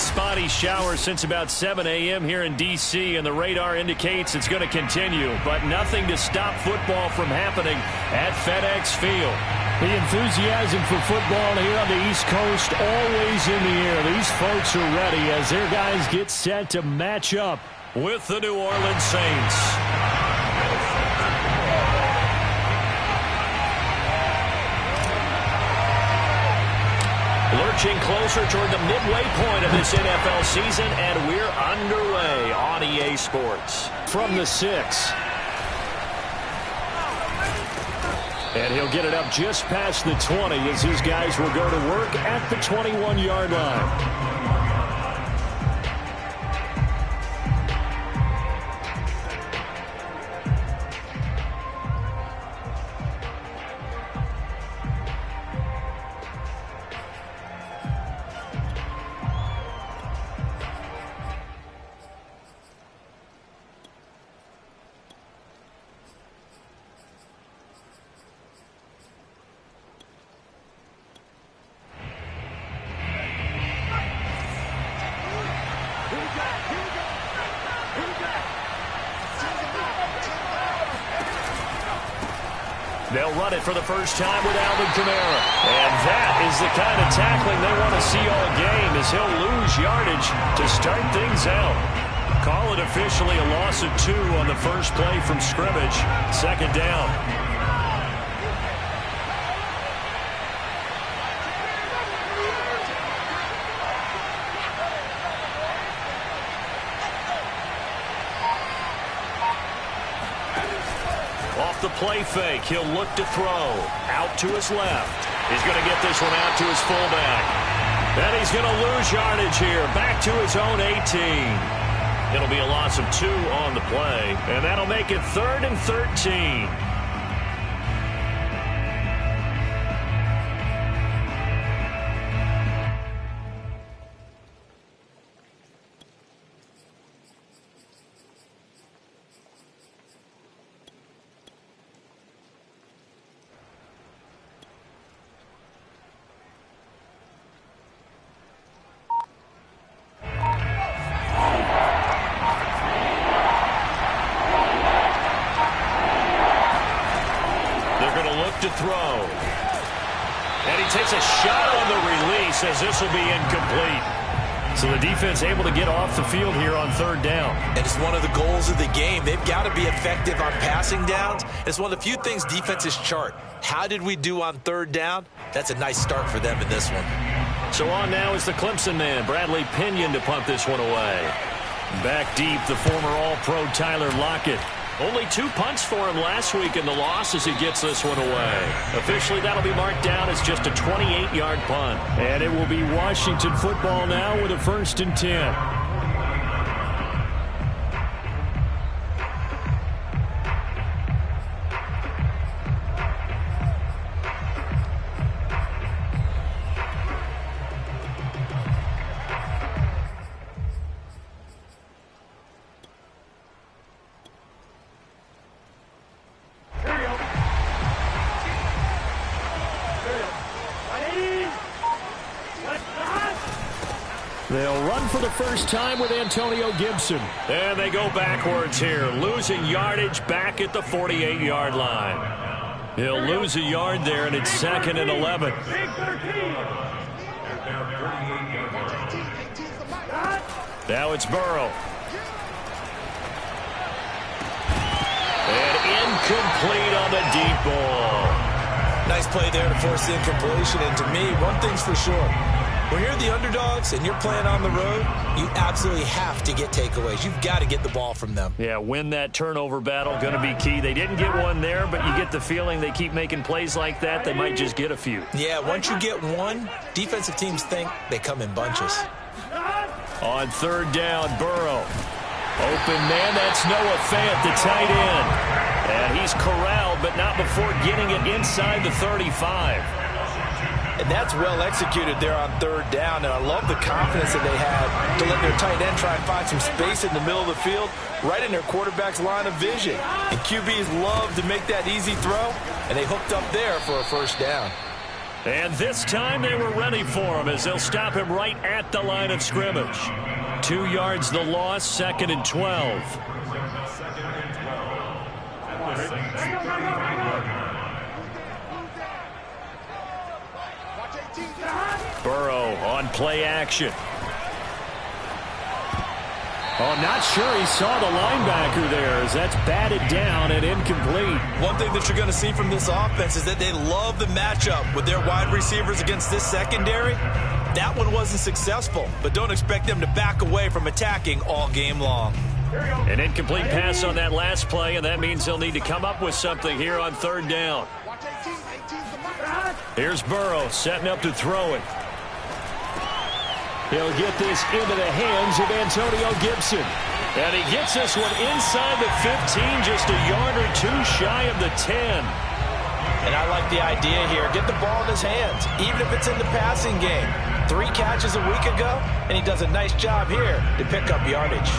spotty showers since about 7 a.m. here in D.C., and the radar indicates it's going to continue, but nothing to stop football from happening at FedEx Field. The enthusiasm for football here on the East Coast always in the air. These folks are ready as their guys get set to match up with the New Orleans Saints. Lurching closer toward the midway point of this NFL season, and we're underway on EA Sports. From the 6. And he'll get it up just past the 20 as his guys will go to work at the 21-yard line. They'll run it for the first time with Alvin Kamara. And that is the kind of tackling they want to see all game, as he'll lose yardage to start things out. Call it officially a loss of 2 on the first play from scrimmage. Second down. The play fake. He'll look to throw. Out to his left. He's going to get this one out to his fullback. Then he's going to lose yardage here. Back to his own 18. It'll be a loss of 2 on the play. And that'll make it 3rd and 13. To throw. And he takes a shot on the release as this will be incomplete. So the defense able to get off the field here on 3rd down. And it's one of the goals of the game. They've got to be effective on passing downs. It's one of the few things defenses chart. How did we do on 3rd down? That's a nice start for them in this one. So on now is the Clemson man, Bradley Pinion, to punt this one away. Back deep, the former All-Pro Tyler Lockett. Only 2 punts for him last week in the loss as he gets this one away. Officially, that'll be marked down as just a 28-yard punt. And it will be Washington football now with a 1st and 10. They'll run for the first time with Antonio Gibson. And they go backwards here, losing yardage back at the 48-yard line. He'll lose a yard there, and it's 2nd and 11. Now it's Burrow. And incomplete on the deep ball. Nice play there to force the incompletion. And to me, one thing's for sure. When you're the underdogs and you're playing on the road, you absolutely have to get takeaways. You've got to get the ball from them. Yeah, win that turnover battle, going to be key. They didn't get one there, but you get the feeling they keep making plays like that, they might just get a few. Yeah, once you get one, defensive teams think they come in bunches. On 3rd down, Burrow. Open man, that's Noah Fant, the tight end. And he's corralled, but not before getting it inside the 35. And that's well executed there on 3rd down. And I love the confidence that they had to let their tight end try and find some space in the middle of the field, right in their quarterback's line of vision. And QBs love to make that easy throw, and they hooked up there for a 1st down. And this time they were ready for him as they'll stop him right at the line of scrimmage. 2 yards the loss, 2nd and 12. Burrow on play action. Oh, not sure he saw the linebacker there as that's batted down and incomplete. One thing that you're going to see from this offense is that they love the matchup with their wide receivers against this secondary. That one wasn't successful, but don't expect them to back away from attacking all game long. An incomplete pass on that last play, and that means they'll need to come up with something here on 3rd down. Here's Burrow setting up to throw it. He'll get this into the hands of Antonio Gibson. And he gets this one inside the 15, just a yard or 2 shy of the 10. And I like the idea here. Get the ball in his hands, even if it's in the passing game. 3 catches a week ago, and he does a nice job here to pick up yardage.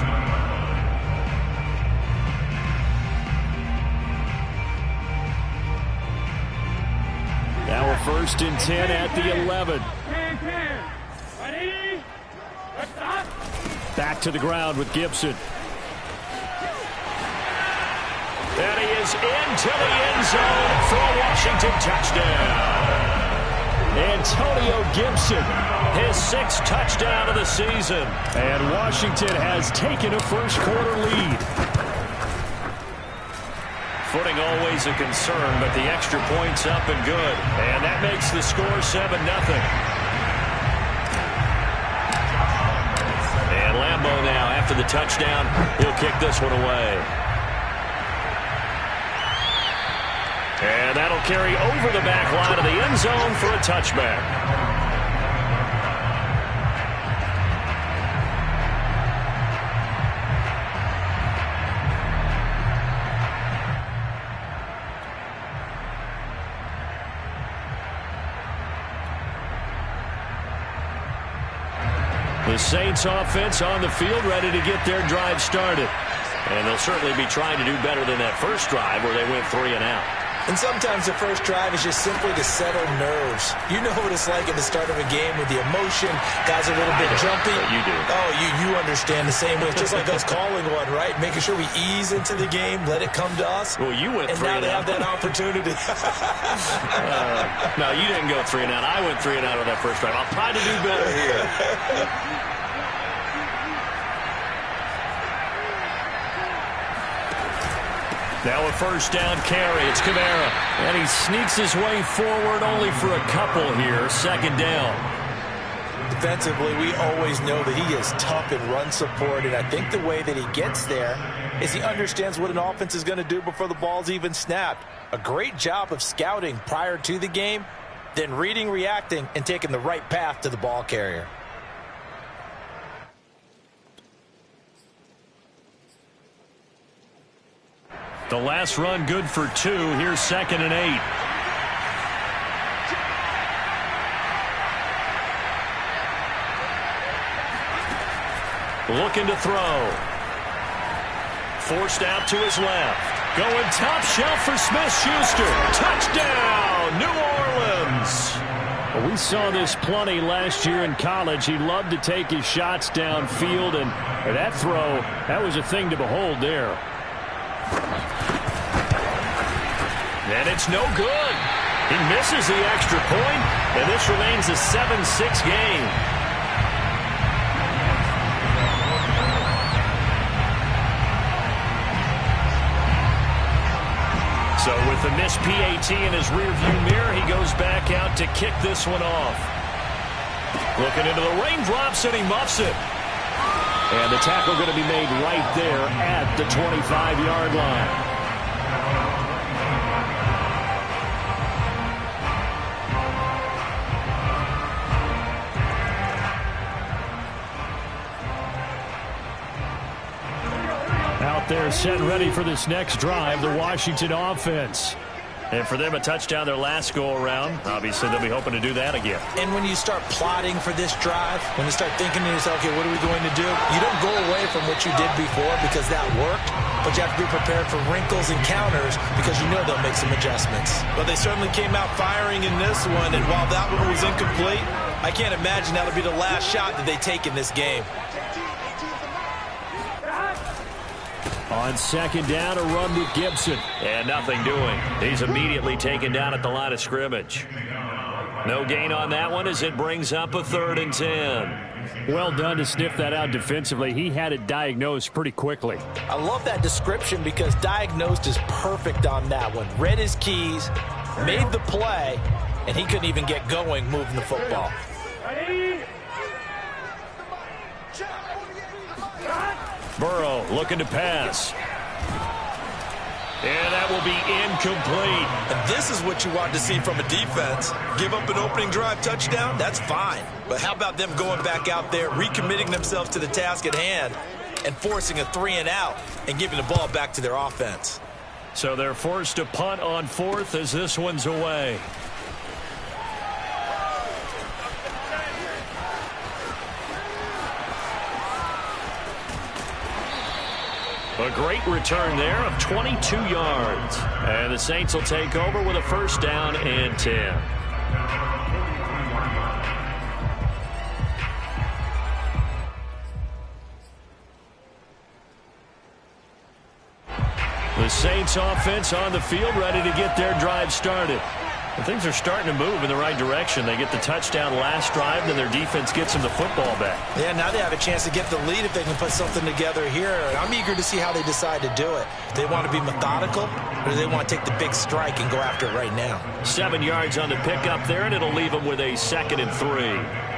Now a 1st and 10 at the 11. Back to the ground with Gibson. And he is into the end zone for a Washington touchdown. Antonio Gibson, his 6th touchdown of the season. And Washington has taken a first-quarter lead. Footing always a concern, but the extra point's up and good. And that makes the score 7-0. And Lambeau now, after the touchdown, he'll kick this one away. And that'll carry over the back line of the end zone for a touchback. The Saints offense on the field ready to get their drive started. And they'll certainly be trying to do better than that first drive where they went 3 and out. And sometimes the first drive is just simply to settle nerves. You know what it's like at the start of a game with the emotion. Guys are a little bit jumpy. You do. Oh, you understand the same way. It's just like us calling one, right? Making sure we ease into the game, let it come to us. Well, you went 3 and out. And now they have that opportunity. No, you didn't go 3 and out. I went 3 and out on that first drive. I'll try to do better here. Now a 1st down carry. It's Kamara. And he sneaks his way forward only for a couple here. 2nd down. Defensively, we always know that he is tough in run support, and I think the way that he gets there is he understands what an offense is going to do before the ball's even snapped. A great job of scouting prior to the game, then reading, reacting, and taking the right path to the ball carrier. The last run good for 2. Here's 2nd and 8. Looking to throw. Forced out to his left. Going top shelf for Smith-Schuster. Touchdown, New Orleans. Well, we saw this plenty last year in college. He loved to take his shots downfield, and that throw, that was a thing to behold there. And it's no good. He misses the extra point, and this remains a 7-6 game. So with the missed PAT in his rearview mirror, he goes back out to kick this one off. Looking into the raindrops, and he muffs it. And the tackle going to be made right there at the 25-yard line. Out there set ready for this next drive, the Washington offense. And for them, a touchdown their last go-around. Obviously, they'll be hoping to do that again. And when you start plotting for this drive, when you start thinking to yourself, okay, what are we going to do? You don't go away from what you did before because that worked, but you have to be prepared for wrinkles and counters because you know they'll make some adjustments. But they certainly came out firing in this one, and while that one was incomplete, I can't imagine that'll be the last shot that they take in this game. On second down, a run with Gibson. And nothing doing. He's immediately taken down at the line of scrimmage. No gain on that one as it brings up a 3rd and 10. Well done to sniff that out defensively. He had it diagnosed pretty quickly. I love that description because diagnosed is perfect on that one. Read his keys, made the play, and he couldn't even get going moving the football. Burrow looking to pass. And that will be incomplete. And this is what you want to see from a defense. Give up an opening drive touchdown, that's fine. But how about them going back out there, recommitting themselves to the task at hand, and forcing a 3-and-out and giving the ball back to their offense. So they're forced to punt on 4th as this one's away. A great return there of 22 yards. And the Saints will take over with a 1st down and 10. The Saints offense on the field ready to get their drive started. And things are starting to move in the right direction. They get the touchdown last drive, then their defense gets them the football back. Yeah, now they have a chance to get the lead if they can put something together here. And I'm eager to see how they decide to do it. Do they want to be methodical, or do they want to take the big strike and go after it right now? 7 yards on the pickup there, and it'll leave them with a 2nd and 3.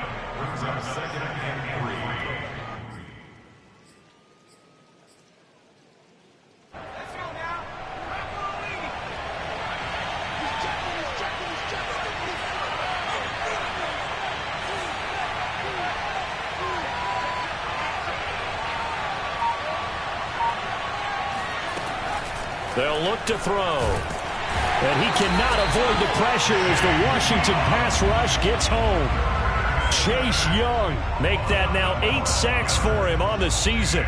They'll look to throw. And he cannot avoid the pressure as the Washington pass rush gets home. Chase Young make that now 8 sacks for him on the season.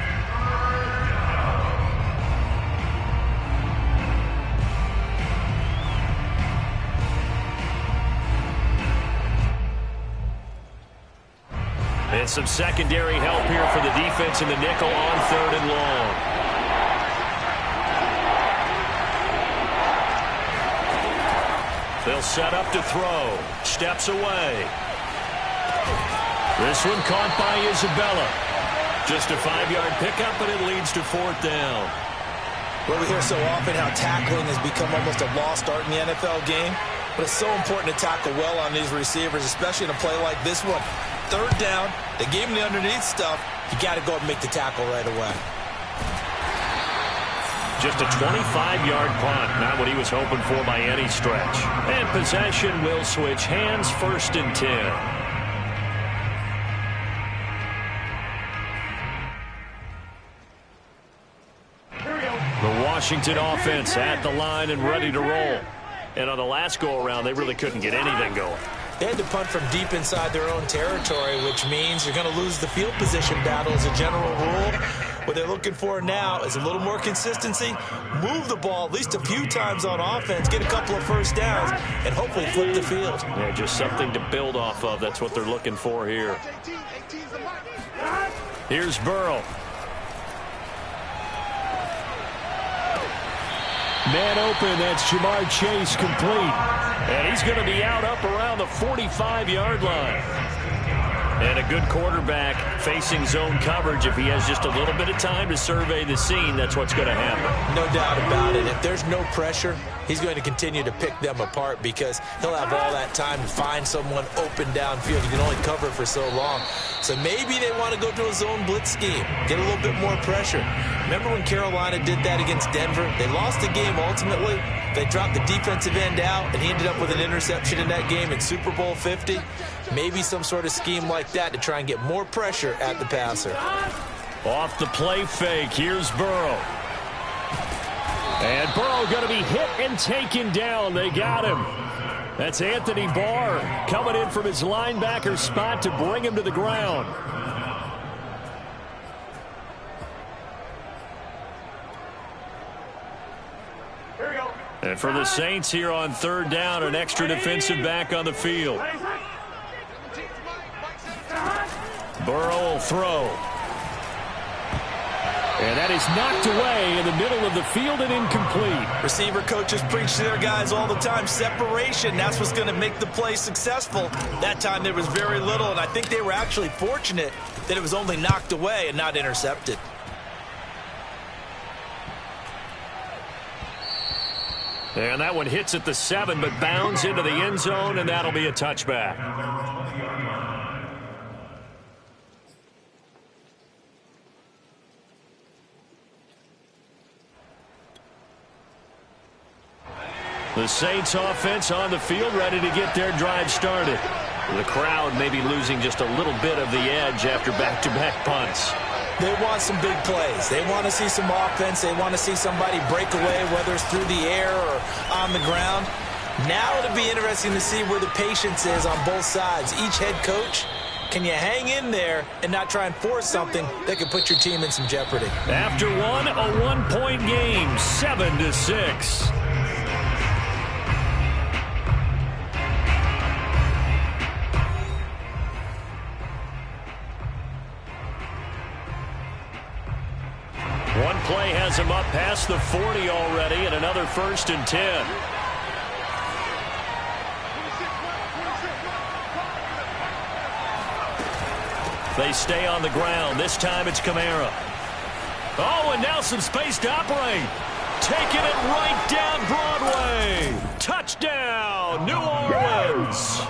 And some secondary help here for the defense in the nickel on 3rd and long. They'll set up to throw. Steps away. This one caught by Isabella. Just a 5-yard pickup, but it leads to 4th down. Well, we hear so often how tackling has become almost a lost art in the NFL game. But it's so important to tackle well on these receivers, especially in a play like this one. 3rd down, they gave him the underneath stuff. You got to go and make the tackle right away. Just a 25-yard punt, not what he was hoping for by any stretch. And possession will switch hands, 1st and 10. The Washington offense at the line and ready to roll. And on the last go-around, they really couldn't get anything going. They had to punt from deep inside their own territory, which means you're going to lose the field position battle as a general rule. What they're looking for now is a little more consistency, move the ball at least a few times on offense, get a couple of 1st downs, and hopefully flip the field. Yeah, just something to build off of. That's what they're looking for here. Here's Burrow. Man open, that's Jamar Chase complete. And he's going to be out up around the 45-yard line. And a good quarterback facing zone coverage. If he has just a little bit of time to survey the scene, that's what's going to happen. No doubt about it. If there's no pressure, he's going to continue to pick them apart because he'll have all that time to find someone open downfield. He can only cover for so long. So maybe they want to go to a zone blitz scheme, get a little bit more pressure. Remember when Carolina did that against Denver? They lost the game ultimately. They dropped the defensive end out, and he ended up with an interception in that game in Super Bowl 50. Maybe some sort of scheme like that to try and get more pressure at the passer. Off the play fake, here's Burrow. And Burrow going to be hit and taken down. They got him. That's Anthony Barr coming in from his linebacker spot to bring him to the ground. And for the Saints here on third down, an extra defensive back on the field. Burrow will throw. And that is knocked away in the middle of the field and incomplete. Receiver coaches preach to their guys all the time. Separation, that's what's going to make the play successful. That time there was very little, and I think they were actually fortunate that it was only knocked away and not intercepted. And that one hits at the 7, but bounds into the end zone, and that'll be a touchback. The Saints offense on the field, ready to get their drive started. The crowd may be losing just a little bit of the edge after back-to-back punts. They want some big plays. They want to see some offense. They want to see somebody break away, whether it's through the air or on the ground. Now it'll be interesting to see where the patience is on both sides. Each head coach, can you hang in there and not try and force something that could put your team in some jeopardy? After one, a one-point game, 7-6. One play has him up past the 40 already, and another 1st and 10. They stay on the ground. This time it's Kamara. Oh, and now some space to operate. Taking it right down Broadway. Touchdown, New Orleans.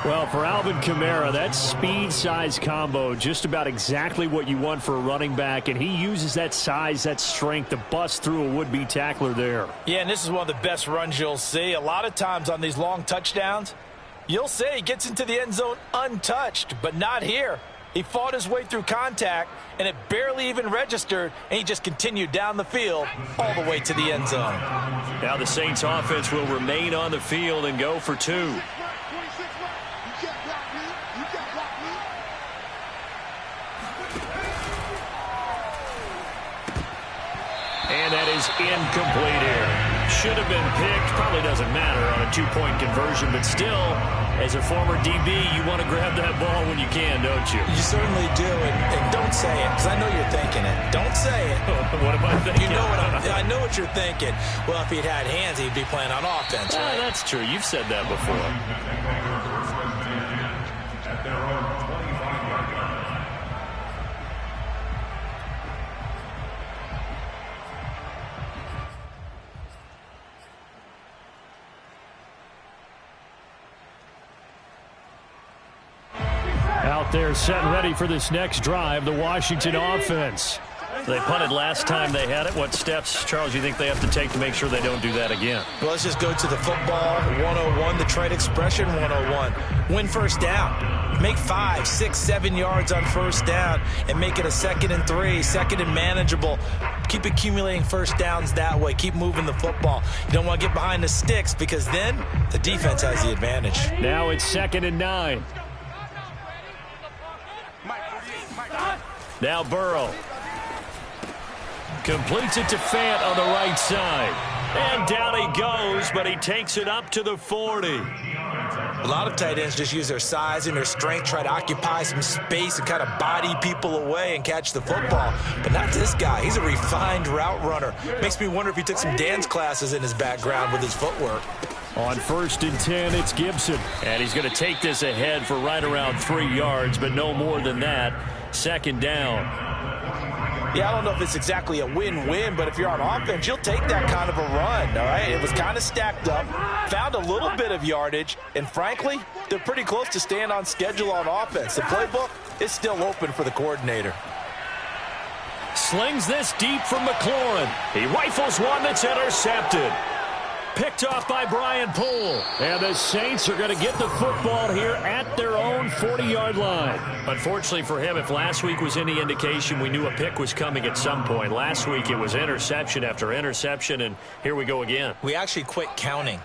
Well, for Alvin Kamara, that speed-size combo, just about exactly what you want for a running back, and he uses that size, that strength to bust through a would-be tackler there. Yeah, and this is one of the best runs you'll see. A lot of times on these long touchdowns, you'll say he gets into the end zone untouched, but not here. He fought his way through contact, and it barely even registered, and he just continued down the field all the way to the end zone. Now the Saints offense will remain on the field and go for 2. And that is incomplete here. Should have been picked. Probably doesn't matter on a 2-point conversion, but still, as a former DB, you want to grab that ball when you can, don't you? You certainly do, and don't say it, because I know you're thinking it. Don't say it. What am I thinking? You know I know what you're thinking. Well, if he'd had hands, he'd be playing on offense, right? That's true. You've said that before. Out there set and ready for this next drive, the Washington offense. They punted last time they had it. What steps, Charles, you think they have to take to make sure they don't do that again? Well, let's just go to the football 101, the trade expression 101. Win first down. Make 5, 6, 7 yards on first down and make it a 2nd and 3, 2nd and manageable. Keep accumulating first downs that way. Keep moving the football. You don't want to get behind the sticks because then the defense has the advantage. Now it's 2nd and 9. Now Burrow. Completes it to Fant on the right side. And down he goes, but he takes it up to the 40. A lot of tight ends just use their size and their strength, try to occupy some space and kind of body people away and catch the football. But not this guy. He's a refined route runner. Makes me wonder if he took some dance classes in his background with his footwork. On 1st and 10, it's Gibson. And he's going to take this ahead for right around 3 yards, but no more than that. 2nd down. Yeah, I don't know if it's exactly a win-win, but if you're on offense, you'll take that kind of a run, all right? It was kind of stacked up, found a little bit of yardage, and frankly, they're pretty close to staying on schedule on offense. The playbook is still open for the coordinator. Slings this deep from McLaurin. He rifles one that's intercepted. picked off by Brian Poole. And the Saints are going to get the football here at their own 40-yard line. Unfortunately for him, if last week was any indication, we knew a pick was coming at some point. Last week it was interception after interception, and here we go again. We actually quit counting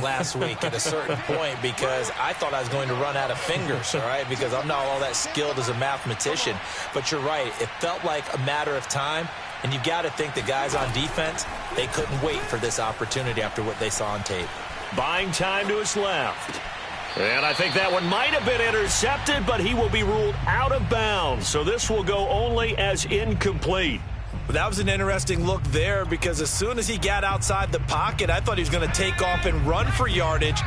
last week at a certain point because I thought I was going to run out of fingers, all right, because I'm not all that skilled as a mathematician. But you're right. It felt like a matter of time, and you got to think the guys on defense, they couldn't wait for this opportunity after what they saw on tape. Buying time to his left. And I think that one might have been intercepted, but he will be ruled out of bounds. So this will go only as incomplete. That was an interesting look there because as soon as he got outside the pocket, I thought he was going to take off and run for yardage.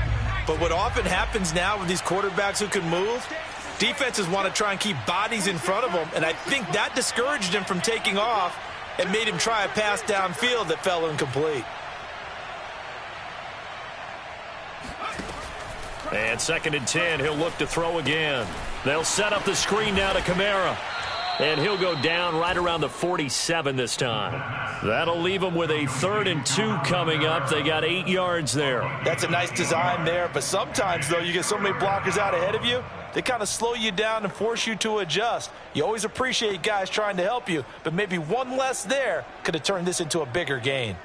But what often happens now with these quarterbacks who can move, defenses want to try and keep bodies in front of them, and I think that discouraged him from taking off and made him try a pass downfield that fell incomplete. And 2nd and 10, he'll look to throw again. They'll set up the screen now to Kamara. And he'll go down right around the 47 this time. That'll leave him with a 3rd and 2 coming up. They got 8 yards there. That's a nice design there, but sometimes, though, you get so many blockers out ahead of you, they kind of slow you down and force you to adjust. You always appreciate guys trying to help you, but maybe one less there could have turned this into a bigger gain.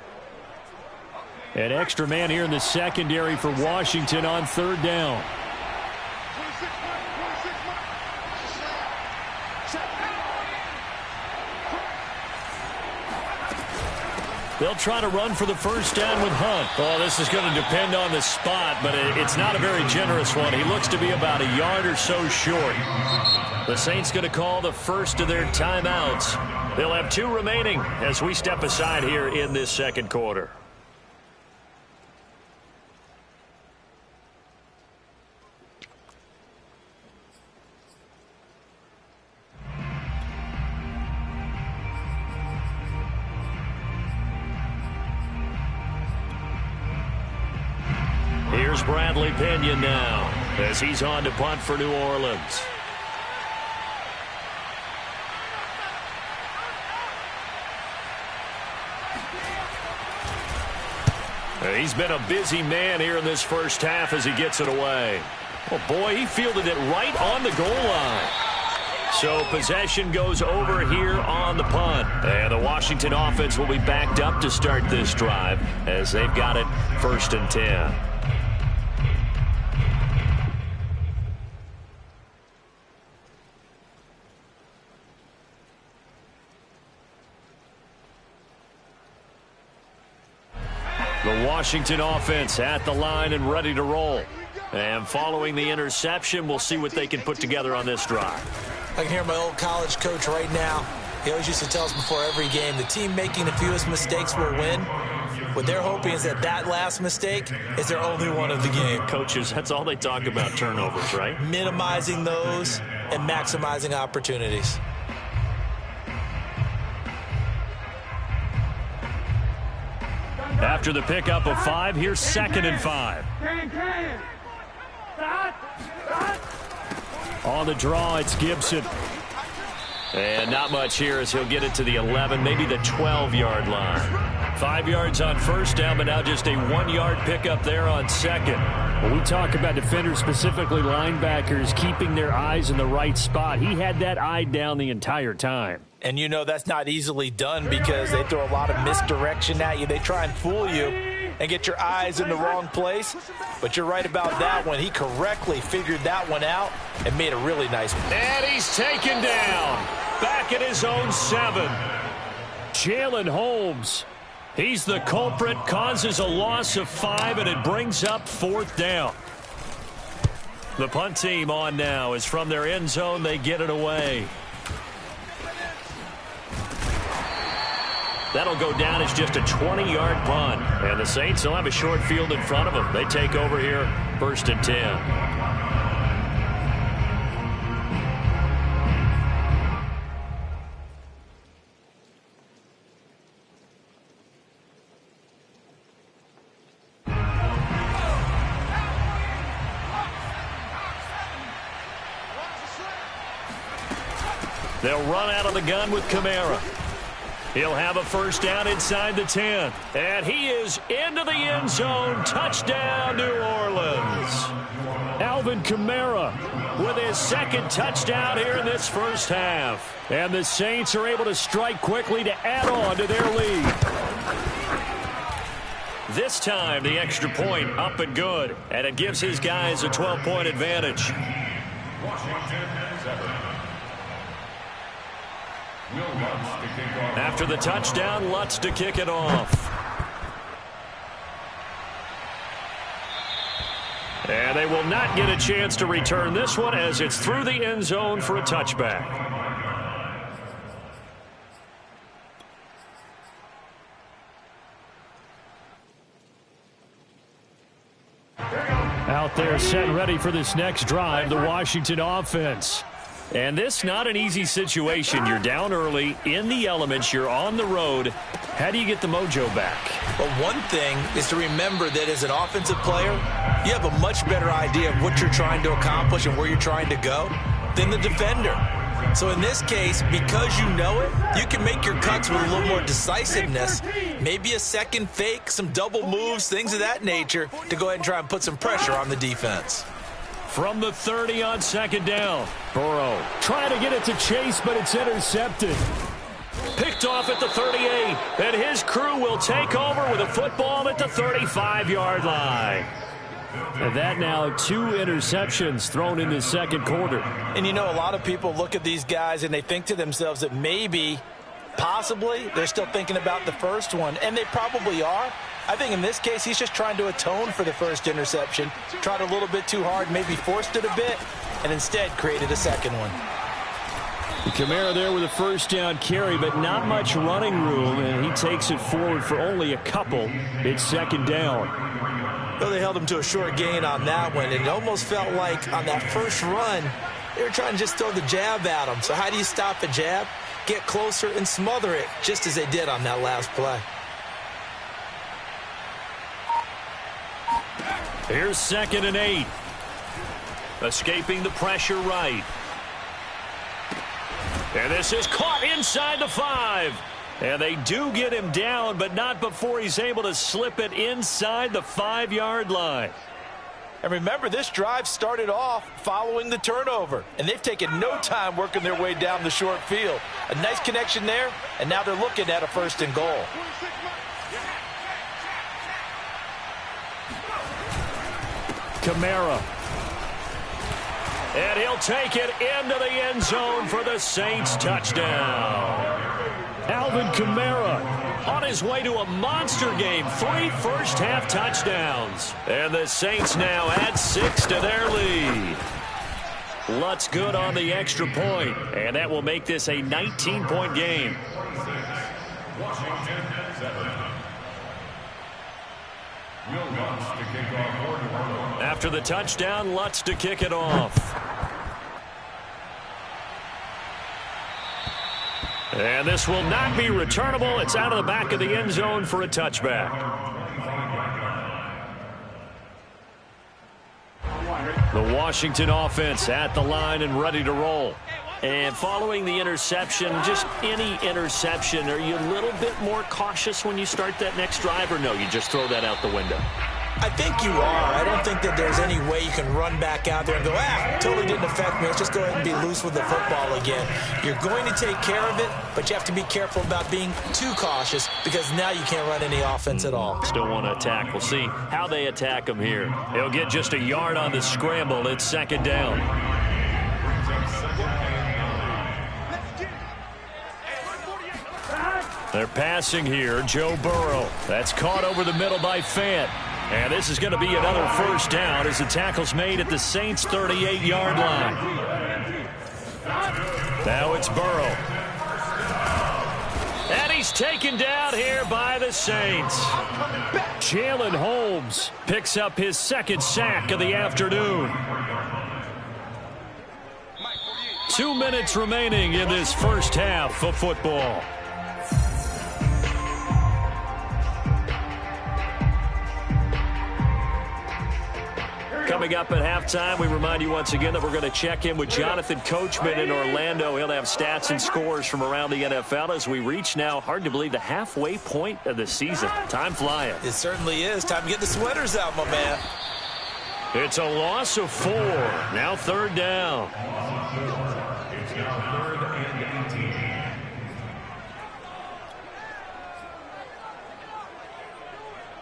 An extra man here in the secondary for Washington on 3rd down. They'll try to run for the first down with Hunt. Oh, this is going to depend on the spot, but it's not a very generous one. He looks to be about a yard or so short. The Saints going to call the first of their timeouts. They'll have 2 remaining as we step aside here in this 2nd quarter. Here's Bradley Pinion now as he's on to punt for New Orleans. He's been a busy man here in this first half as he gets it away. Oh, boy, he fielded it right on the goal line. So possession goes over here on the punt. And the Washington offense will be backed up to start this drive as they've got it 1st and 10. The Washington offense at the line and ready to roll. And following the interception, we'll see what they can put together on this drive. I can hear my old college coach right now. He always used to tell us before every game, the team making the fewest mistakes will win. What they're hoping is that that last mistake is their only one of the game. Coaches, that's all they talk about, turnovers, right? Minimizing those and maximizing opportunities. After the pickup of 5, here's 2nd and 5. On the draw, it's Gibson. And not much here as he'll get it to the 11, maybe the 12-yard line. 5 yards on 1st down, but now just a 1-yard pickup there on 2nd. When we talk about defenders, specifically linebackers, keeping their eyes in the right spot, he had that eye down the entire time. And you know that's not easily done because they throw a lot of misdirection at you. They try and fool you and get your eyes in the wrong place. But you're right about that one. He correctly figured that one out and made a really nice one. And he's taken down. Back at his own 7. Jalen Holmes. He's the culprit, causes a loss of 5, and it brings up 4th down. The punt team on now is from their end zone. They get it away. That'll go down as just a 20-yard punt. And the Saints will have a short field in front of them. They take over here 1st and 10. They'll run out of the gun with Kamara. He'll have a first down inside the 10. And he is into the end zone. Touchdown, New Orleans. Alvin Kamara with his second touchdown here in this first half. And the Saints are able to strike quickly to add on to their lead. This time, the extra point up and good. And it gives his guys a 12-point advantage. After the touchdown, Lutz to kick it off. And they will not get a chance to return this one as it's through the end zone for a touchback. Out there set and ready for this next drive, the Washington offense. And this not an easy situation. You're down early, in the elements, you're on the road. How do you get the mojo back? Well, one thing is to remember that as an offensive player, you have a much better idea of what you're trying to accomplish and where you're trying to go than the defender. So in this case, because you know it, you can make your cuts with a little more decisiveness, maybe a second fake, some double moves, things of that nature, to go ahead and try and put some pressure on the defense. From the 30 on second down, Burrow trying to get it to Chase, but it's intercepted. Picked off at the 38, and his crew will take over with a football at the 35-yard line. And that now 2 interceptions thrown in the second quarter. And you know, a lot of people look at these guys and they think to themselves that maybe, possibly, they're still thinking about the first one, and they probably are. I think in this case, he's just trying to atone for the first interception, tried a little bit too hard, maybe forced it a bit, and instead created a second one. Kamara there with a first down carry, but not much running room, and he takes it forward for only a couple. It's second down. Well, they held him to a short gain on that one, and it almost felt like on that first run, they were trying to just throw the jab at him. So how do you stop a jab? Get closer and smother it, just as they did on that last play. Here's 2nd and 8. Escaping the pressure right. And this is caught inside the 5. And they do get him down, but not before he's able to slip it inside the 5-yard line. And remember, this drive started off following the turnover, and they've taken no time working their way down the short field. A nice connection there, and now they're looking at a 1st and goal. Kamara. And he'll take it into the end zone for the Saints touchdown. Alvin Kamara on his way to a monster game. 3 first-half touchdowns. And the Saints now add 6 to their lead. Lutz good on the extra point, and that will make this a 19-point game. After the touchdown, Lutz to kick it off. And this will not be returnable. It's out of the back of the end zone for a touchback. The Washington offense at the line and ready to roll. And following the interception, just any interception, are you a little bit more cautious when you start that next drive, or no, you just throw that out the window? I think you are. I don't think that there's any way you can run back out there and go, totally didn't affect me. Let's just go ahead and be loose with the football again. You're going to take care of it, but you have to be careful about being too cautious because now you can't run any offense at all. Still want to attack. We'll see how they attack him here. He'll get just a yard on the scramble. It's 2nd down. They're passing here. Joe Burrow. That's caught over the middle by Fant. And this is going to be another first down as the tackle's made at the Saints' 38-yard line. Now it's Burrow. And he's taken down here by the Saints. Jalen Holmes picks up his 2nd sack of the afternoon. 2 minutes remaining in this first half of football. Coming up at halftime, we remind you once again that we're going to check in with Jonathan Coachman in Orlando. He'll have stats and scores from around the NFL as we reach now, hard to believe, the halfway point of the season. Time flying. It certainly is. Time to get the sweaters out, my man. It's a loss of 4. Now 3rd down.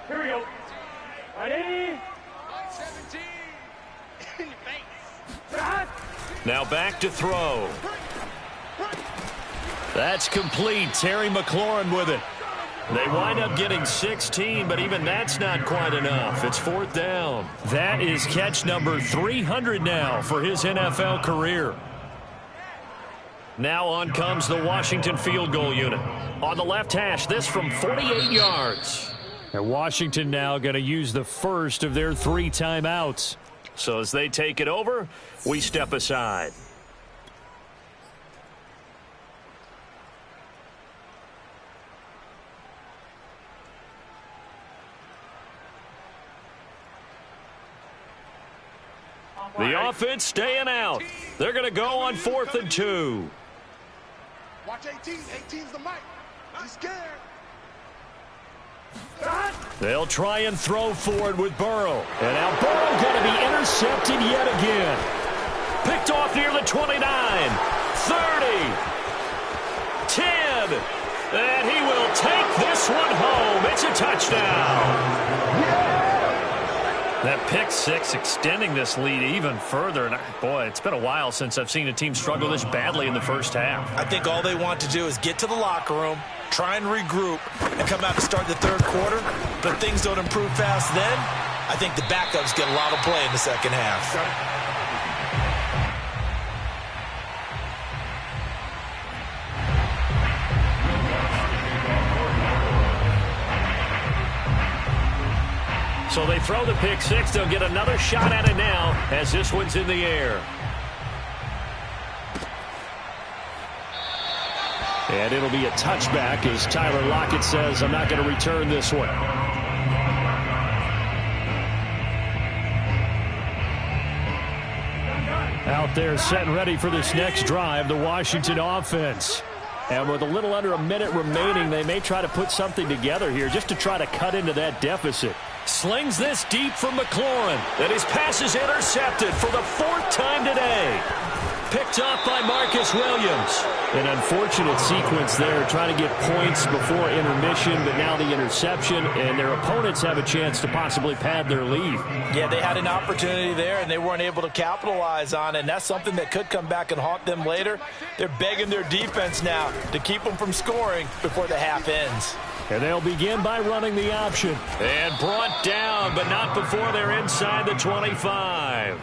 Here we go. Ready? Now back to throw. That's complete. Terry McLaurin with it. They wind up getting 16, but even that's not quite enough. It's 4th down. That is catch number 300 now for his NFL career. Now on comes the Washington field goal unit. On the left hash, this from 48 yards. And Washington now going to use the first of their 3 timeouts. So as they take it over, we step aside. The offense staying out. They're going to go on 4th and 2. Watch 18. 18's the mic. He's scared. They'll try and throw forward with Burrow. And now Burrow going to be intercepted yet again. Picked off near the 29, 30, 10. And he will take this one home. It's a touchdown. That pick 6 extending this lead even further. And boy, it's been a while since I've seen a team struggle this badly in the first half. I think all they want to do is get to the locker room, try and regroup, and come out to start the 3rd quarter. But if things don't improve fast then, I think the backups get a lot of play in the second half. So they throw the pick 6. They'll get another shot at it now as this one's in the air. And it'll be a touchback as Tyler Lockett says, I'm not going to return this one. Out there set and ready for this next drive, the Washington offense. And with a little under a minute remaining, they may try to put something together here just to try to cut into that deficit. Slings this deep for McLaurin. And his pass is intercepted for the 4th time today. Picked off by Marcus Williams. An unfortunate sequence there, trying to get points before intermission, but now the interception, and their opponents have a chance to possibly pad their lead. Yeah, they had an opportunity there, and they weren't able to capitalize on it, and that's something that could come back and haunt them later. They're begging their defense now to keep them from scoring before the half ends. And they'll begin by running the option. And brought down, but not before they're inside the 25.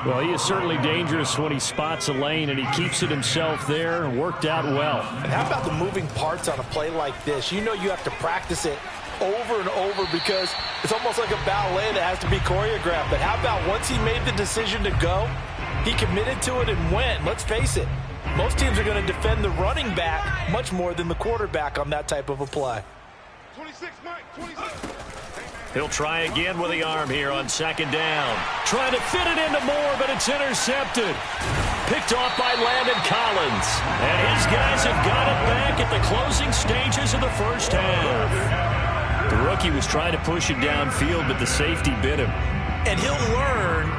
Well, he is certainly dangerous when he spots a lane, and he keeps it himself there. Worked out well. And how about the moving parts on a play like this? You know you have to practice it over and over because it's almost like a ballet that has to be choreographed. But how about once he made the decision to go, he committed to it and went. Let's face it, most teams are going to defend the running back much more than the quarterback on that type of a play. 26, Mike, 26. He'll try again with the arm here on 2nd down. Trying to fit it into Moore, but it's intercepted. Picked off by Landon Collins. And his guys have got it back at the closing stages of the first half. The rookie was trying to push it downfield, but the safety bit him. And he'll learn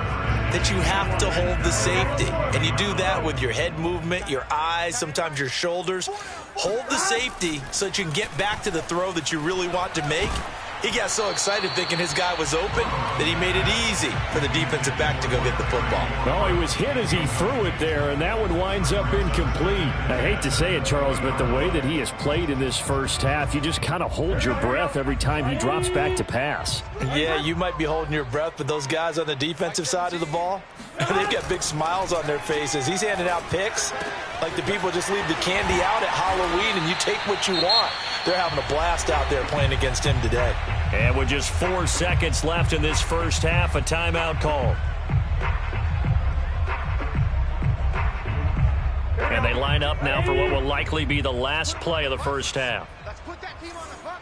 that you have to hold the safety. And you do that with your head movement, your eyes, sometimes your shoulders. Hold the safety so that you can get back to the throw that you really want to make. He got so excited thinking his guy was open that he made it easy for the defensive back to go get the football. Well, he was hit as he threw it there, and that one winds up incomplete. I hate to say it, Charles, but the way that he has played in this first half, you just kind of hold your breath every time he drops back to pass. Yeah, you might be holding your breath, but those guys on the defensive side of the ball, they've got big smiles on their faces. He's handing out picks like the people just leave the candy out at Halloween and you take what you want. They're having a blast out there playing against him today. And with just 4 seconds left in this first half, a timeout call. And they line up now for what will likely be the last play of the first half. Let's put that team on the clock.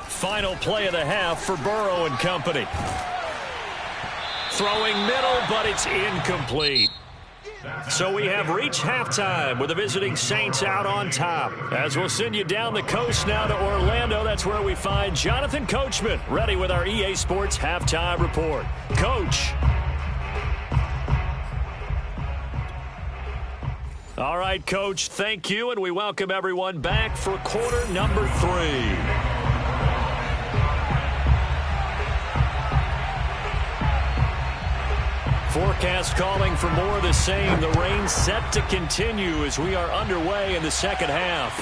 Final play of the half for Burrow and company. Throwing middle, but it's incomplete. So we have reached halftime with the visiting Saints out on top. As we'll send you down the coast now to Orlando, that's where we find Jonathan Coachman ready with our EA Sports halftime report. Coach. All right, Coach, thank you, and we welcome everyone back for quarter number 3. Forecast calling for more of the same. The rain set to continue as we are underway in the second half.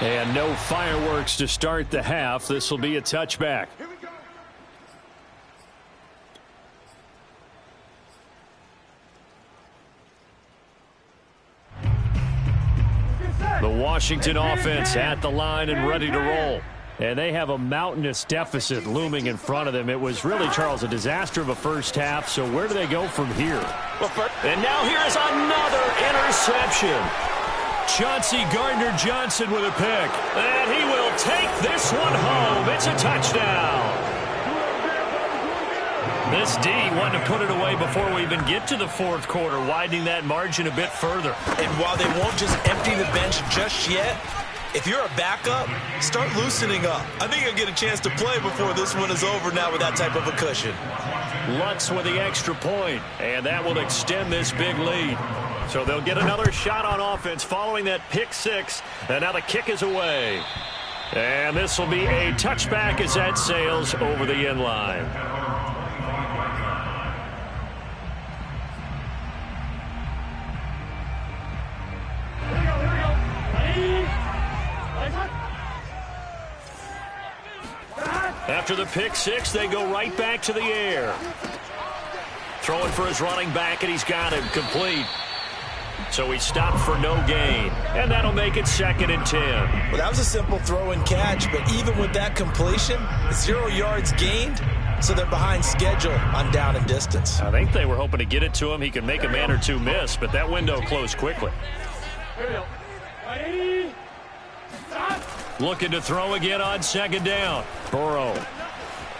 And no fireworks to start the half. This will be a touchback. The Washington offense at the line and ready to roll. And they have a mountainous deficit looming in front of them. It was really, Charles, a disaster of a first half. So where do they go from here? And now here's another interception. Chauncey Gardner-Johnson with a pick. And he will take this one home. It's a touchdown. This D wanted to put it away before we even get to the fourth quarter, widening that margin a bit further. And while they won't just empty the bench just yet, if you're a backup, start loosening up. I think you'll get a chance to play before this one is over now with that type of a cushion. Lutz with the extra point, and that will extend this big lead. So they'll get another shot on offense following that pick six, and now the kick is away. And this will be a touchback as that sails over the end line. After the pick six, they go right back to the air. Throwing for his running back, and he's got him complete. So he stopped for no gain, and that'll make it 2nd and 10. Well, that was a simple throw and catch, but even with that completion, 0 yards gained, so they're behind schedule on down and distance. I think they were hoping to get it to him. He could make a man or two miss, but that window closed quickly. Looking to throw again on 2nd down. Burrow.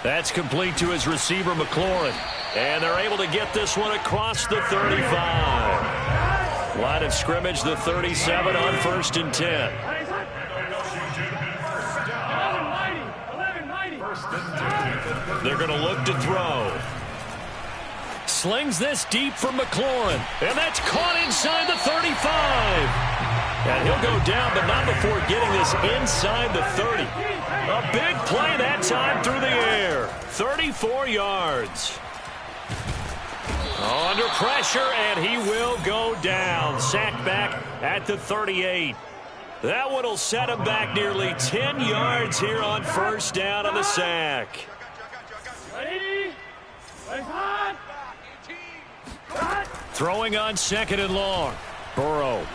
That's complete to his receiver, McLaurin. And they're able to get this one across the 35. Line of scrimmage, the 37 on 1st and 10. They're going to look to throw. Slings this deep for McLaurin. And that's caught inside the 35. And he'll go down, but not before getting this inside the 30. A big play that time through the air. 34 yards. Under pressure, and he will go down. Sacked back at the 38. That one will set him back nearly 10 yards here on 1st down on the sack. Throwing on 2nd and long. Burrow.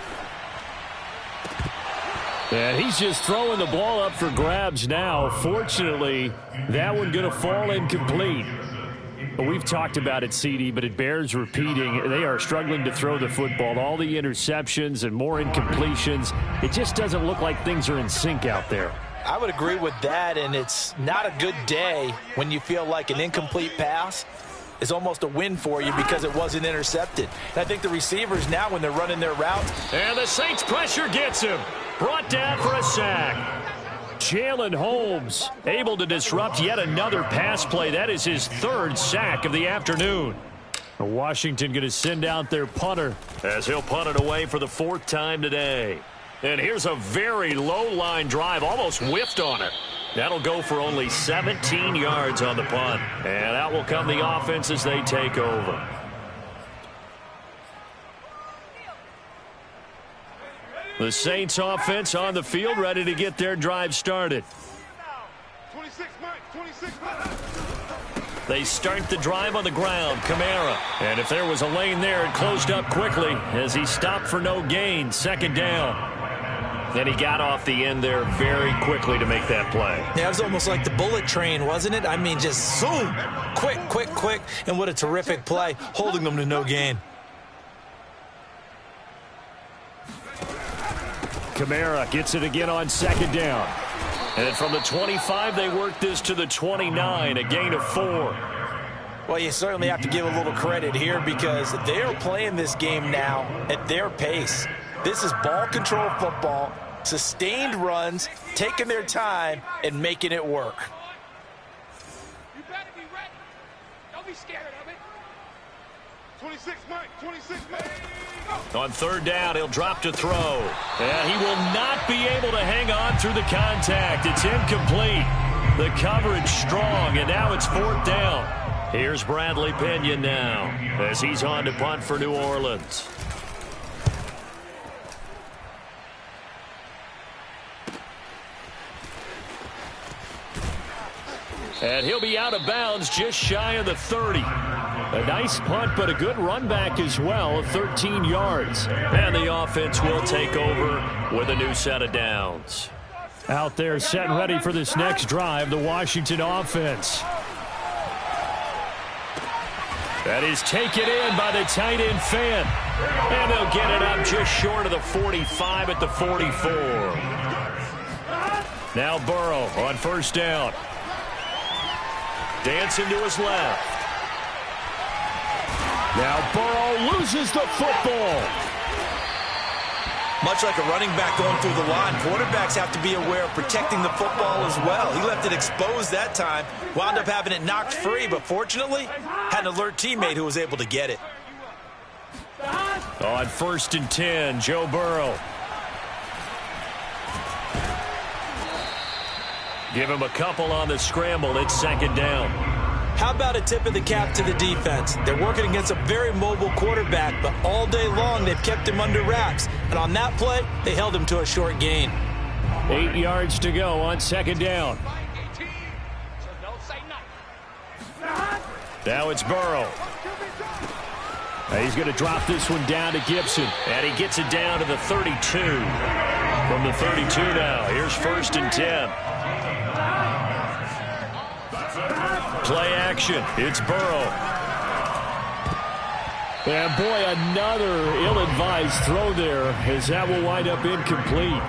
And he's just throwing the ball up for grabs now. Fortunately, that one going to fall incomplete. We've talked about it, CD, but it bears repeating. They are struggling to throw the football. All the interceptions and more incompletions. It just doesn't look like things are in sync out there. I would agree with that, and it's not a good day when you feel like an incomplete pass is almost a win for you because it wasn't intercepted. And I think the receivers now, when they're running their routes. And the Saints pressure gets him. Brought down for a sack. Jalen Holmes able to disrupt yet another pass play. That is his 3rd sack of the afternoon. Washington going to send out their punter as he'll punt it away for the 4th time today. And here's a very low line drive, almost whiffed on it. That'll go for only 17 yards on the punt. And out will come the offense as they take over. The Saints offense on the field, ready to get their drive started. 26, They start the drive on the ground. Kamara. And if there was a lane there, it closed up quickly as he stopped for no gain. 2nd down. Then he got off the end there very quickly to make that play. Yeah, it was almost like the bullet train, wasn't it? I mean, just zoom. Quick, quick, quick. And what a terrific play, holding them to no gain. Kamara gets it again on 2nd down. And from the 25, they work this to the 29, a gain of 4. Well, you certainly have to give a little credit here because they are playing this game now at their pace. This is ball control football, sustained runs, taking their time, and making it work. You better be ready. Don't be scared of it. 26, Mike. 26, Mike. On third down, he'll drop to throw. And he will not be able to hang on through the contact. It's incomplete. The coverage strong, and now it's fourth down. Here's Bradley Pena now as he's on to punt for New Orleans. And he'll be out of bounds just shy of the 30. A nice punt, but a good run back as well, 13 yards. And the offense will take over with a new set of downs. Out there set and ready for this next drive, the Washington offense. That is taken in by the tight end Fan. And they'll get it up just short of the 45 at the 44. Now Burrow on first down. Dancing to his left. Now Burrow loses the football. Much like a running back going through the line, quarterbacks have to be aware of protecting the football as well. He left it exposed that time, wound up having it knocked free, but fortunately, had an alert teammate who was able to get it. On first and 10, Joe Burrow. Give him a couple on the scramble. It's second down. How about a tip of the cap to the defense? They're working against a very mobile quarterback, but all day long they've kept him under wraps. And on that play, they held him to a short gain. 8 yards to go on second down. Now it's Burrow. He's going to drop this one down to Gibson. And he gets it down to the 32. From the 32 now, here's first and 10. Play action. It's Burrow. And boy, another ill-advised throw there as that will wind up incomplete.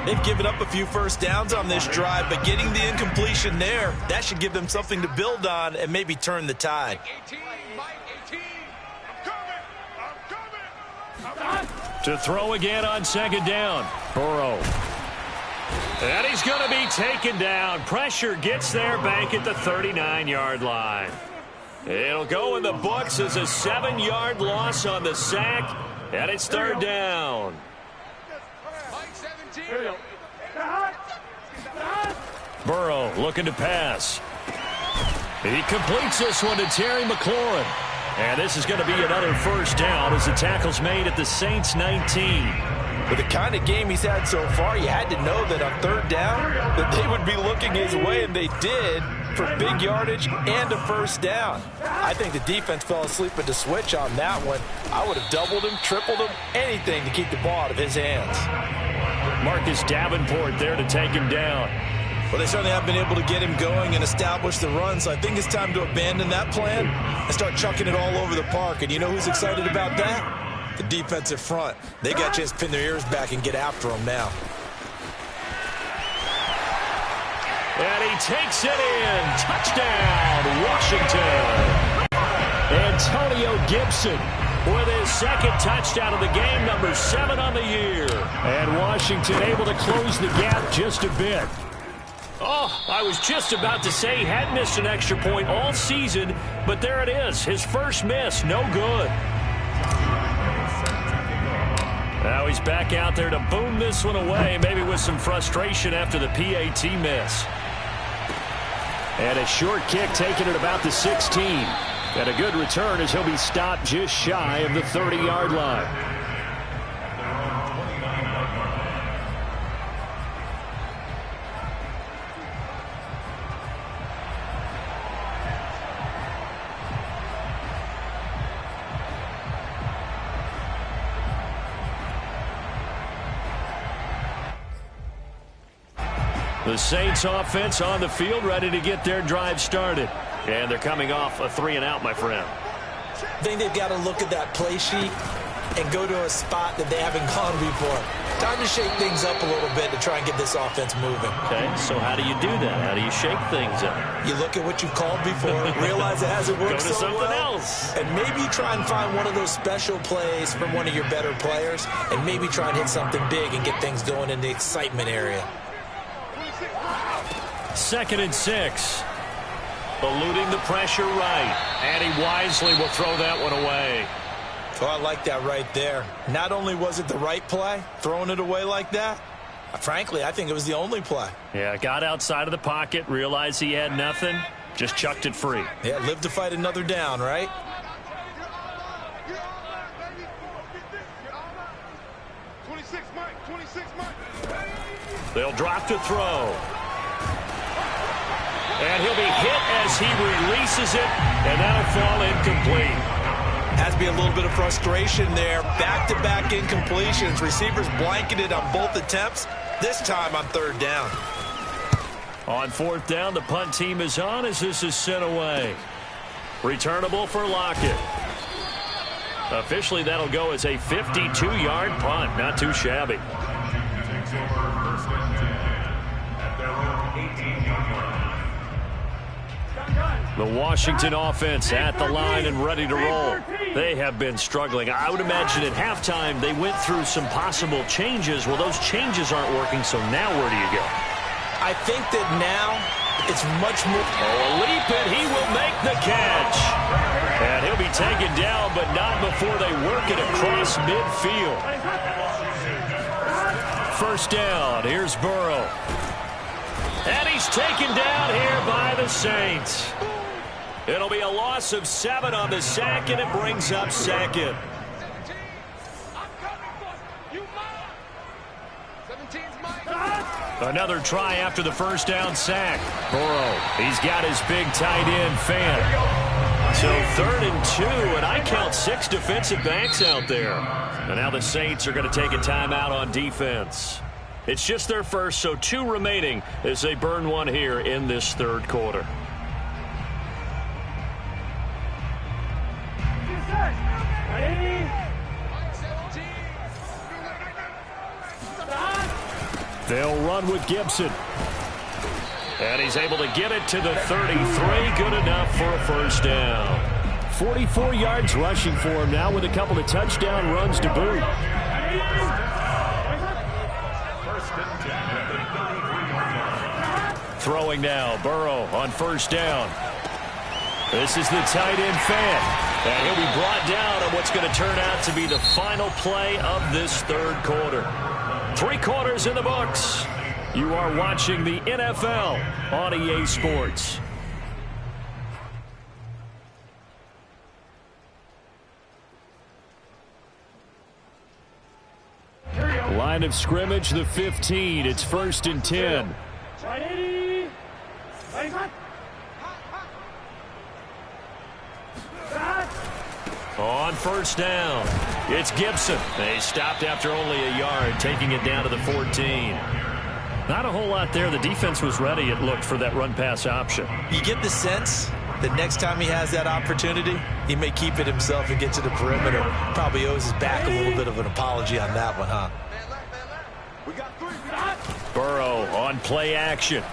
They've given up a few first downs on this drive, but getting the incompletion there, that should give them something to build on and maybe turn the tide. 18, Mike, 18. I'm coming. To throw again on second down. Burrow. And he's going to be taken down. Pressure gets there back at the 39-yard line. It'll go in the books as a 7-yard loss on the sack, and it's third down. Mike, 17. Burrow looking to pass. He completes this one to Terry McLaurin. And this is going to be another first down as the tackle's made at the Saints 19. With the kind of game he's had so far, you had to know that on third down that they would be looking his way, and they did for big yardage and a first down. I think the defense fell asleep at the switch on that one. I would have doubled him, tripled him, anything to keep the ball out of his hands. Marcus Davenport there to take him down. Well, they certainly have been able to get him going and establish the run, so I think it's time to abandon that plan and start chucking it all over the park. And you know who's excited about that? The defensive front. They got a chance to pin their ears back and get after him now. And he takes it in. Touchdown, Washington. Antonio Gibson with his second touchdown of the game, number 7 on the year. And Washington able to close the gap just a bit. Oh, I was just about to say he hadn't missed an extra point all season, but there it is. His first miss, no good. Now he's back out there to boom this one away, maybe with some frustration after the PAT miss. And a short kick taken at about the 16. And a good return as he'll be stopped just shy of the 30-yard line. The Saints offense on the field, ready to get their drive started. And they're coming off a 3-and-out, my friend. I think they've got to look at that play sheet and go to a spot that they haven't gone before. Time to shake things up a little bit to try and get this offense moving. Okay, so how do you do that? How do you shake things up? You look at what you've called before, realize it hasn't worked Go to so something well, else. and maybe try and find one of those special plays from one of your better players, and maybe try and hit something big and get things going in the excitement area. 2nd and 6. Eluding the pressure right. And he wisely will throw that one away. Oh, I like that right there. Not only was it the right play, throwing it away like that, frankly, I think it was the only play. Yeah, got outside of the pocket, realized he had nothing, just chucked it free. Yeah, live to fight another down, right? They'll drop to throw. And he'll be hit as he releases it, and that'll fall incomplete. Has to be a little bit of frustration there. Back-to-back incompletions. Receivers blanketed on both attempts. This time on 3rd down. On 4th down, the punt team is on as this is sent away. Returnable for Lockett. Officially, that'll go as a 52-yard punt. Not too shabby. The Washington offense at the line and ready to roll. They have been struggling. I would imagine at halftime they went through some possible changes. Well, those changes aren't working, so now where do you go? I think that now it's much more. Oh, a leap, and he will make the catch. And he'll be taken down, but not before they work it across midfield. 1st down. Here's Burrow. And he's taken down here by the Saints. It'll be a loss of 7 on the sack, and it brings up 2nd. Another try after the 1st down sack. Burrow, he's got his big tight end fan. So 3rd and 2, and I count 6 defensive backs out there. And now the Saints are going to take a timeout on defense. It's just their first, so 2 remaining as they burn one here in this 3rd quarter. They'll run with Gibson. And he's able to get it to the 33. Good enough for a 1st down. 44 yards rushing for him now with a couple of touchdown runs to boot. Throwing now, Burrow on 1st down. This is the tight end fan. And he'll be brought down on what's going to turn out to be the final play of this 3rd quarter. 3 quarters in the books. You are watching the NFL on EA Sports. Line of scrimmage, the 15. It's 1st and 10. On 1st down, it's Gibson. They stopped after only a yard, taking it down to the 14. Not a whole lot there. The defense was ready, it looked, for that run-pass option. You get the sense that next time he has that opportunity, he may keep it himself and get to the perimeter. Probably owes his back a little bit of an apology on that one, huh? Burrow on play action.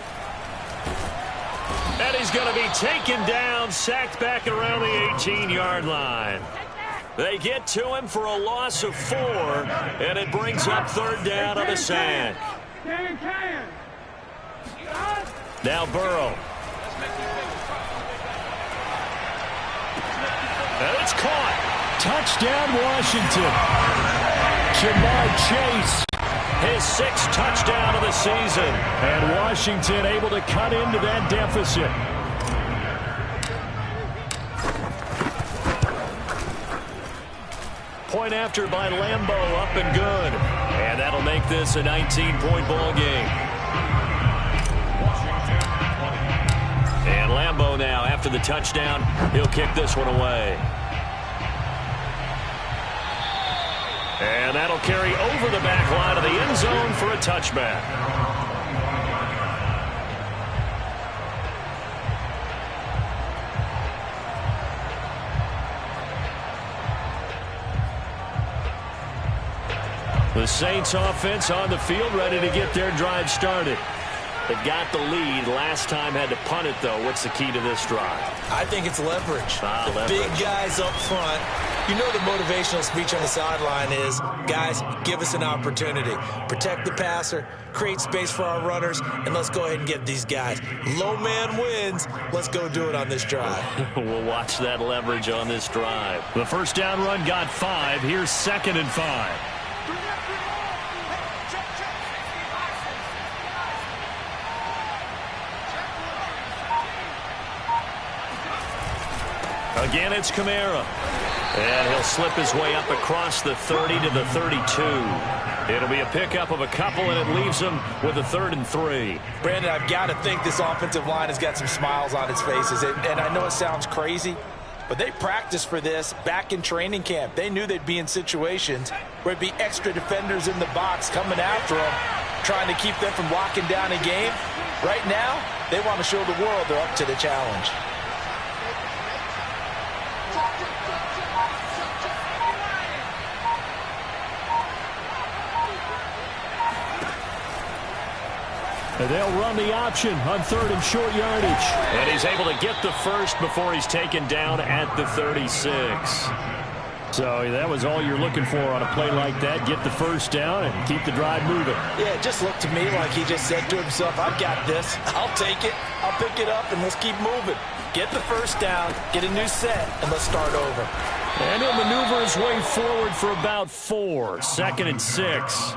And he's going to be taken down, sacked back around the 18-yard line. They get to him for a loss of 4, and it brings up 3rd down on the sack. Now Burrow. And it's caught. Touchdown, Washington. Jamar Chase. His 6th touchdown of the season. And Washington able to cut into that deficit. Point after by Lambeau, up and good. And that'll make this a 19-point ball game. And Lambeau now, after the touchdown, he'll kick this one away. And that'll carry over the back line of the end zone for a touchback. The Saints offense on the field, ready to get their drive started. They've got the lead. Last time had to punt it, though. What's the key to this drive? I think it's leverage. Leverage. Big guys up front. You know the motivational speech on the sideline is, guys, give us an opportunity. Protect the passer, create space for our runners, and let's go ahead and get these guys. Low man wins. Let's go do it on this drive. We'll watch that leverage on this drive. The first down run got 5. Here's 2nd and 5. Again, it's Kamara. And he'll slip his way up across the 30 to the 32. It'll be a pickup of a couple, and it leaves him with a 3rd and 3. Brandon, I've got to think this offensive line has got some smiles on its faces. And I know it sounds crazy, but they practiced for this back in training camp. They knew they'd be in situations where it'd be extra defenders in the box coming after them, trying to keep them from locking down a game. Right now, they want to show the world they're up to the challenge. And they'll run the option on 3rd and short yardage. And he's able to get the first before he's taken down at the 36. So that was all you're looking for on a play like that. Get the first down and keep the drive moving. Yeah, it just looked to me like he just said to himself, I've got this. I'll take it. I'll pick it up, and let's keep moving. Get the first down, get a new set, and let's start over. And he'll maneuver his way forward for about 4. 2nd and 6.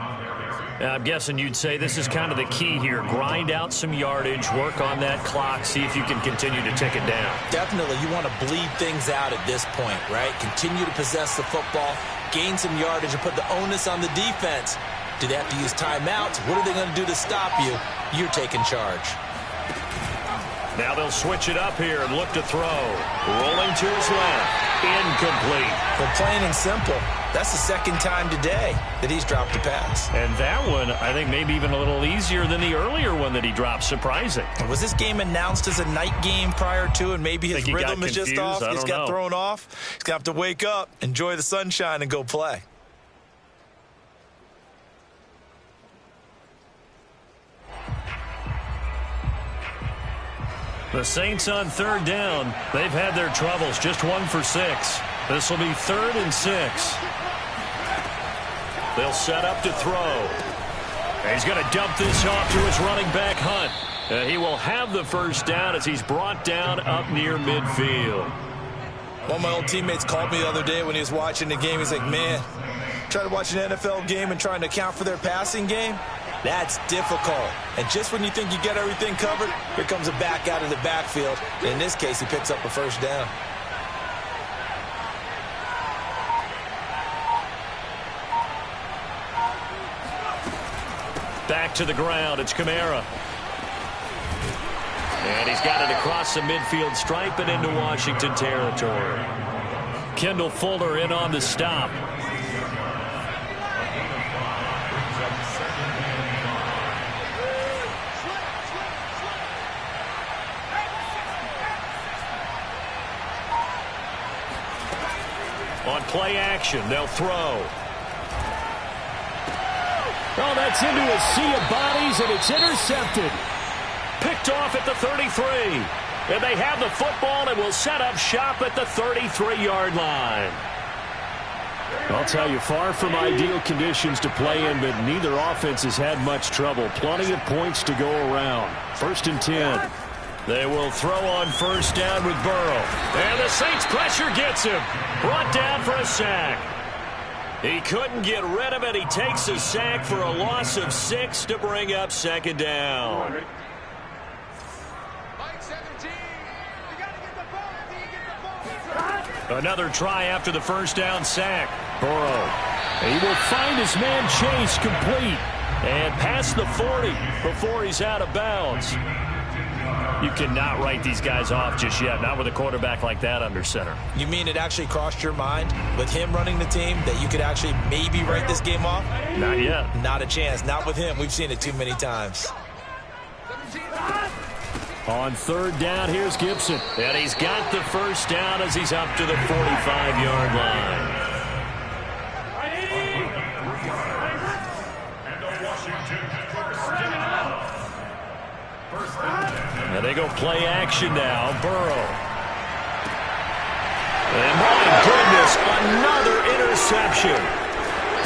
I'm guessing you'd say this is kind of the key here. Grind out some yardage, work on that clock, see if you can continue to tick it down. Definitely, you want to bleed things out at this point, right? Continue to possess the football, gain some yardage, and put the onus on the defense. Do they have to use timeouts? What are they going to do to stop you? You're taking charge. Now they'll switch it up here and look to throw. Rolling to his left. Incomplete. But plain and simple, that's the 2nd time today that he's dropped a pass. And that one, I think, maybe even a little easier than the earlier one that he dropped. Surprising. Was this game announced as a night game prior to, and maybe his rhythm is just off? He's got thrown off. He's going to have to wake up, enjoy the sunshine, and go play. The Saints on 3rd down. They've had their troubles. Just 1 for 6. This will be 3rd and 6. They'll set up to throw. And he's going to dump this off to his running back, Hunt. He will have the first down as he's brought down up near midfield. One of my old teammates called me the other day when he was watching the game. He's like, man, trying to watch an NFL game and trying to account for their passing game? That's difficult. And just when you think you get everything covered, here comes a back out of the backfield. And in this case, he picks up a first down. Back to the ground. It's Kamara. And he's got it across the midfield stripe and into Washington territory. Kendall Fuller in on the stop. On play action, they'll throw. Oh, that's into a sea of bodies, and it's intercepted. Picked off at the 33. And they have the football and will set up shop at the 33-yard line. I'll tell you, far from ideal conditions to play in, but neither offense has had much trouble. Plenty of points to go around. 1st and 10. They will throw on 1st down with Burrow. And the Saints pressure gets him. Brought down for a sack. He couldn't get rid of it. He takes a sack for a loss of 6 to bring up 2nd down. Another try after the 1st down sack. Burrow. He will find his man Chase complete. And past the 40 before he's out of bounds. You cannot write these guys off just yet, not with a quarterback like that under center. You mean it actually crossed your mind with him running the team that you could actually maybe write this game off? Not yet. Not a chance. Not with him. We've seen it too many times. On 3rd down, here's Gibson. And he's got the first down as he's up to the 45-yard line. go play action now. Burrow. And my goodness, another interception.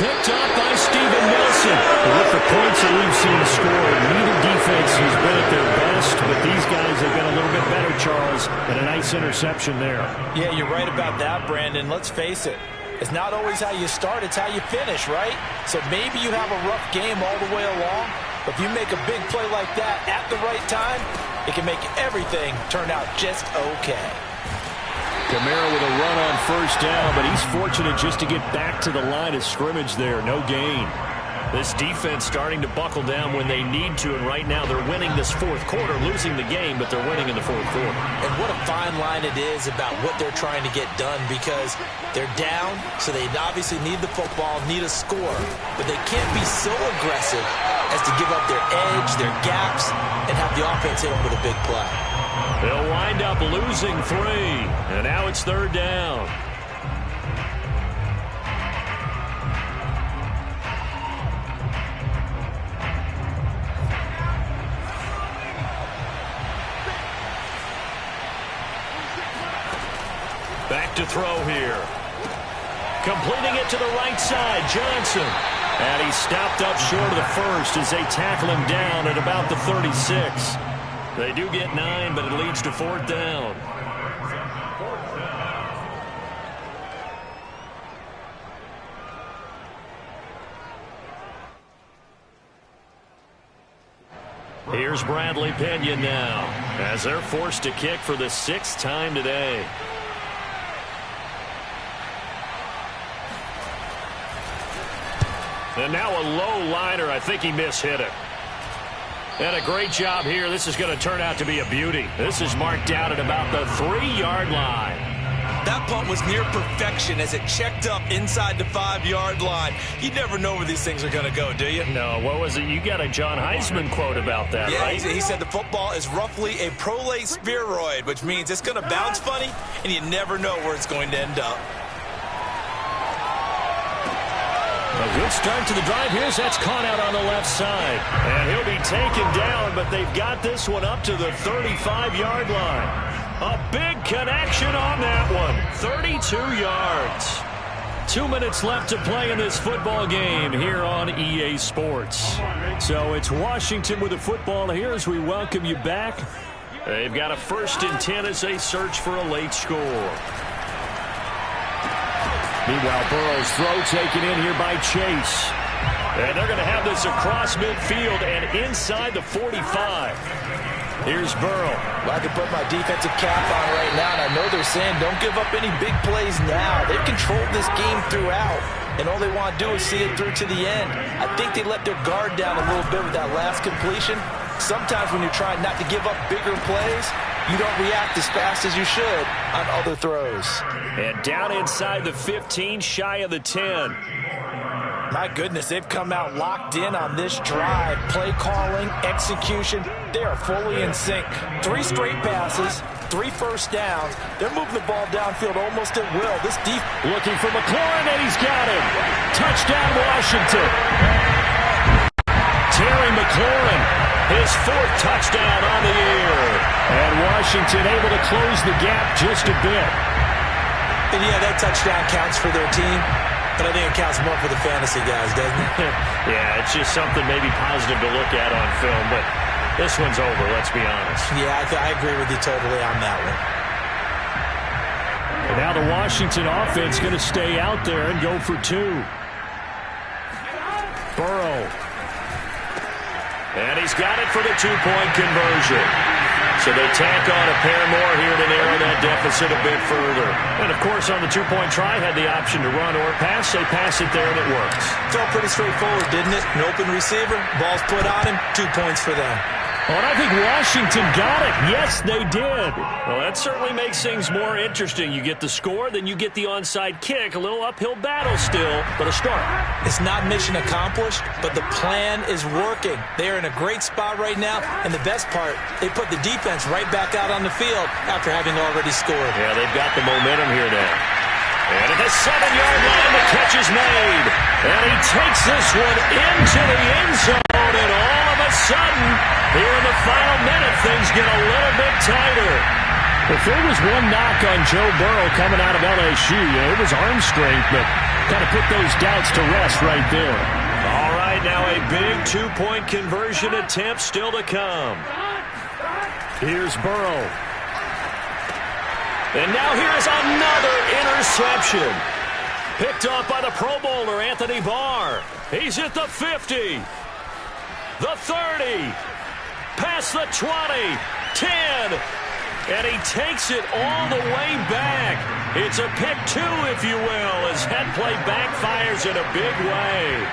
Picked up by Steven Nelson. With the points that we've seen scored, neither defense has been at their best, but these guys have been a little bit better, Charles, and a nice interception there. Yeah, you're right about that, Brandon. Let's face it. It's not always how you start, it's how you finish, right? So maybe you have a rough game all the way along, but if you make a big play like that at the right time, it can make everything turn out just okay. Kamara with a run on first down, but he's fortunate just to get back to the line of scrimmage there. No gain. This defense starting to buckle down when they need to, and right now they're winning this fourth quarter, losing the game, but they're winning in the fourth quarter. And what a fine line it is about what they're trying to get done, because they're down, so they obviously need the football, need a score, but they can't be so aggressive as to give up their edge, their gaps, and have the offense hit them with a big play. They'll wind up losing 3, and now it's third down. Back to throw here. Completing it to the right side, Johnson. And he's stopped up short of the first as they tackle him down at about the 36. They do get 9, but it leads to fourth down. Here's Bradley Pinion now, as they're forced to kick for the 6th time today. And now a low liner. I think he mishit it. And a great job here. This is going to turn out to be a beauty. This is marked out at about the 3-yard line. That punt was near perfection as it checked up inside the 5-yard line. You never know where these things are going to go, do you? No, what was it? You got a John Heisman quote about that, yeah, right? He said the football is roughly a prolate spheroid, which means it's going to bounce funny, and you never know where it's going to end up. A good start to the drive. Here's that's caught out on the left side. And he'll be taken down, but they've got this one up to the 35-yard line. A big connection on that one. 32 yards. 2 minutes left to play in this football game here on EA Sports. So it's Washington with the football here as we welcome you back. They've got a 1st and 10 as they search for a late score. Meanwhile, Burrow's throw taken in here by Chase. And they're going to have this across midfield and inside the 45. Here's Burrow. Well, I can put my defensive cap on right now, and I know they're saying don't give up any big plays now. They've controlled this game throughout, and all they want to do is see it through to the end. I think they let their guard down a little bit with that last completion. Sometimes when you're trying not to give up bigger plays, you don't react as fast as you should on other throws. And down inside the 15, shy of the 10. My goodness, they've come out locked in on this drive. Play calling, execution, they are fully in sync. 3 straight passes, 3 first downs. They're moving the ball downfield almost at will. This deep looking for McLaurin, and he's got him. Touchdown, Washington. Terry McLaurin, his 4th touchdown on the year. And Washington able to close the gap just a bit. And yeah, that touchdown counts for their team, but I think it counts more for the fantasy guys, doesn't it? Yeah, it's just something maybe positive to look at on film, but this one's over, let's be honest. Yeah, I agree with you totally on that one. And now the Washington offense going to stay out there and go for 2. Burrow. And he's got it for the 2-point conversion. So they tack on a pair more here to narrow that deficit a bit further. And, of course, on the 2-point try, had the option to run or pass. They pass it there, and it works. Felt pretty straightforward, didn't it? An open receiver, ball's put on him, 2 points for them. Oh, and I think Washington got it. Yes, they did. Well, that certainly makes things more interesting. You get the score, then you get the onside kick. A little uphill battle still, but a start. It's not mission accomplished, but the plan is working. They are in a great spot right now, and the best part, they put the defense right back out on the field after having already scored. Yeah, they've got the momentum here now. And at the 7-yard line, the catch is made. And he takes this one into the end zone, and all of a sudden, Here in the final minute, things get a little bit tighter. If there was one knock on Joe Burrow coming out of LSU, it was arm strength, but kind of put those doubts to rest right there. All right, now a big two-point conversion attempt still to come. Here's Burrow. And now here's another interception. Picked off by the Pro Bowler, Anthony Barr. He's at the 50, the 30, past the 20, 10, and he takes it all the way back. It's a pick two, if you will, as head play backfires in a big way.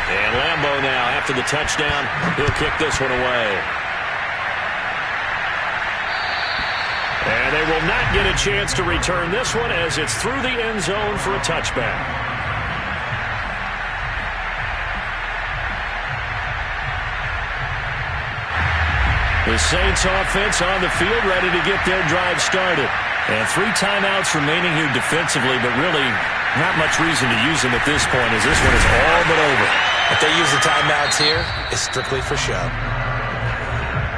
And Lambeau now, after the touchdown, he'll kick this one away. And they will not get a chance to return this one as it's through the end zone for a touchback. The Saints offense on the field, ready to get their drive started. And 3 timeouts remaining here defensively, but really not much reason to use them at this point as this one is all but over. If they use the timeouts here, it's strictly for show.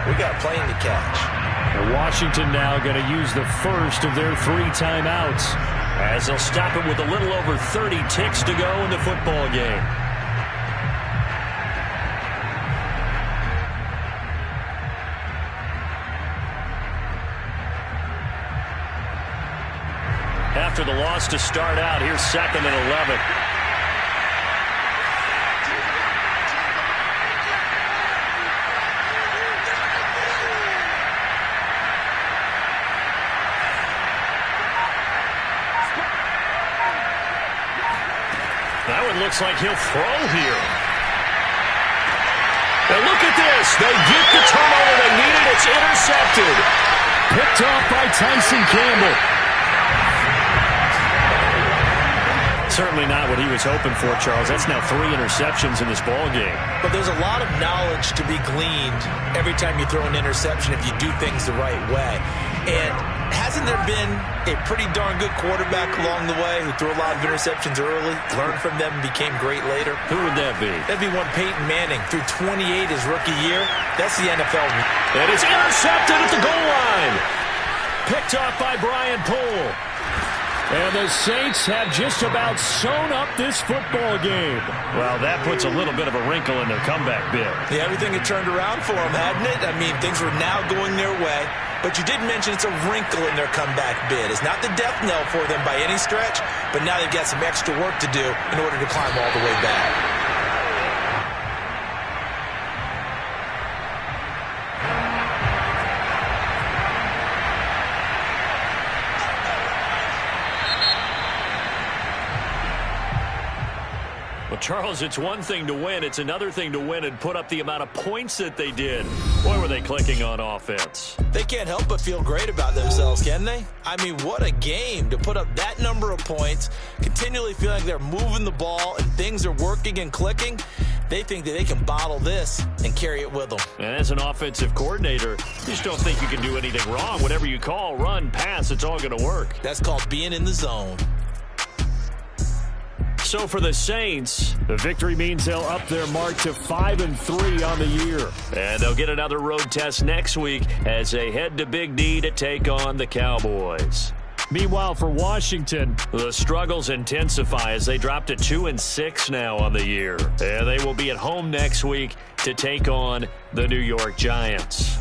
We got a plane to catch. And Washington now going to use the first of their 3 timeouts, as they'll stop it with a little over 30 ticks to go in the football game. After the loss to start out, here's 2nd and 11. That one looks like he'll throw here. And look at this. They get the turnover they needed. It's intercepted. picked off by Tyson Campbell. Certainly not what he was hoping for, Charles. That's now 3 interceptions in this ball game. But there's a lot of knowledge to be gleaned every time you throw an interception if you do things the right way. And hasn't there been a pretty darn good quarterback along the way who threw a lot of interceptions early, learned from them, and became great later? Who would that be? That'd be one Peyton Manning. Threw 28 his rookie year. That's the NFL. And it's intercepted at the goal line. Picked off by Brian Poole. And the Saints have just about sewn up this football game. Well, that puts a little bit of a wrinkle in their comeback bid. Yeah, everything had turned around for them, hadn't it? I mean, things were now going their way. But you did mention it's a wrinkle in their comeback bid. It's not the death knell for them by any stretch, but now they've got some extra work to do in order to climb all the way back. Charles, it's one thing to win. It's another thing to win and put up the amount of points that they did. Boy, were they clicking on offense. They can't help but feel great about themselves, can they? I mean, what a game to put up that number of points, continually feeling like they're moving the ball and things are working and clicking. They think that they can bottle this and carry it with them. And as an offensive coordinator, you just don't think you can do anything wrong. Whatever you call, run, pass, it's all going to work. That's called being in the zone. So for the Saints, the victory means they'll up their mark to 5-3 on the year. And they'll get another road test next week as they head to Big D to take on the Cowboys. Meanwhile, for Washington, the struggles intensify as they drop to 2-6 now on the year. And they will be at home next week to take on the New York Giants.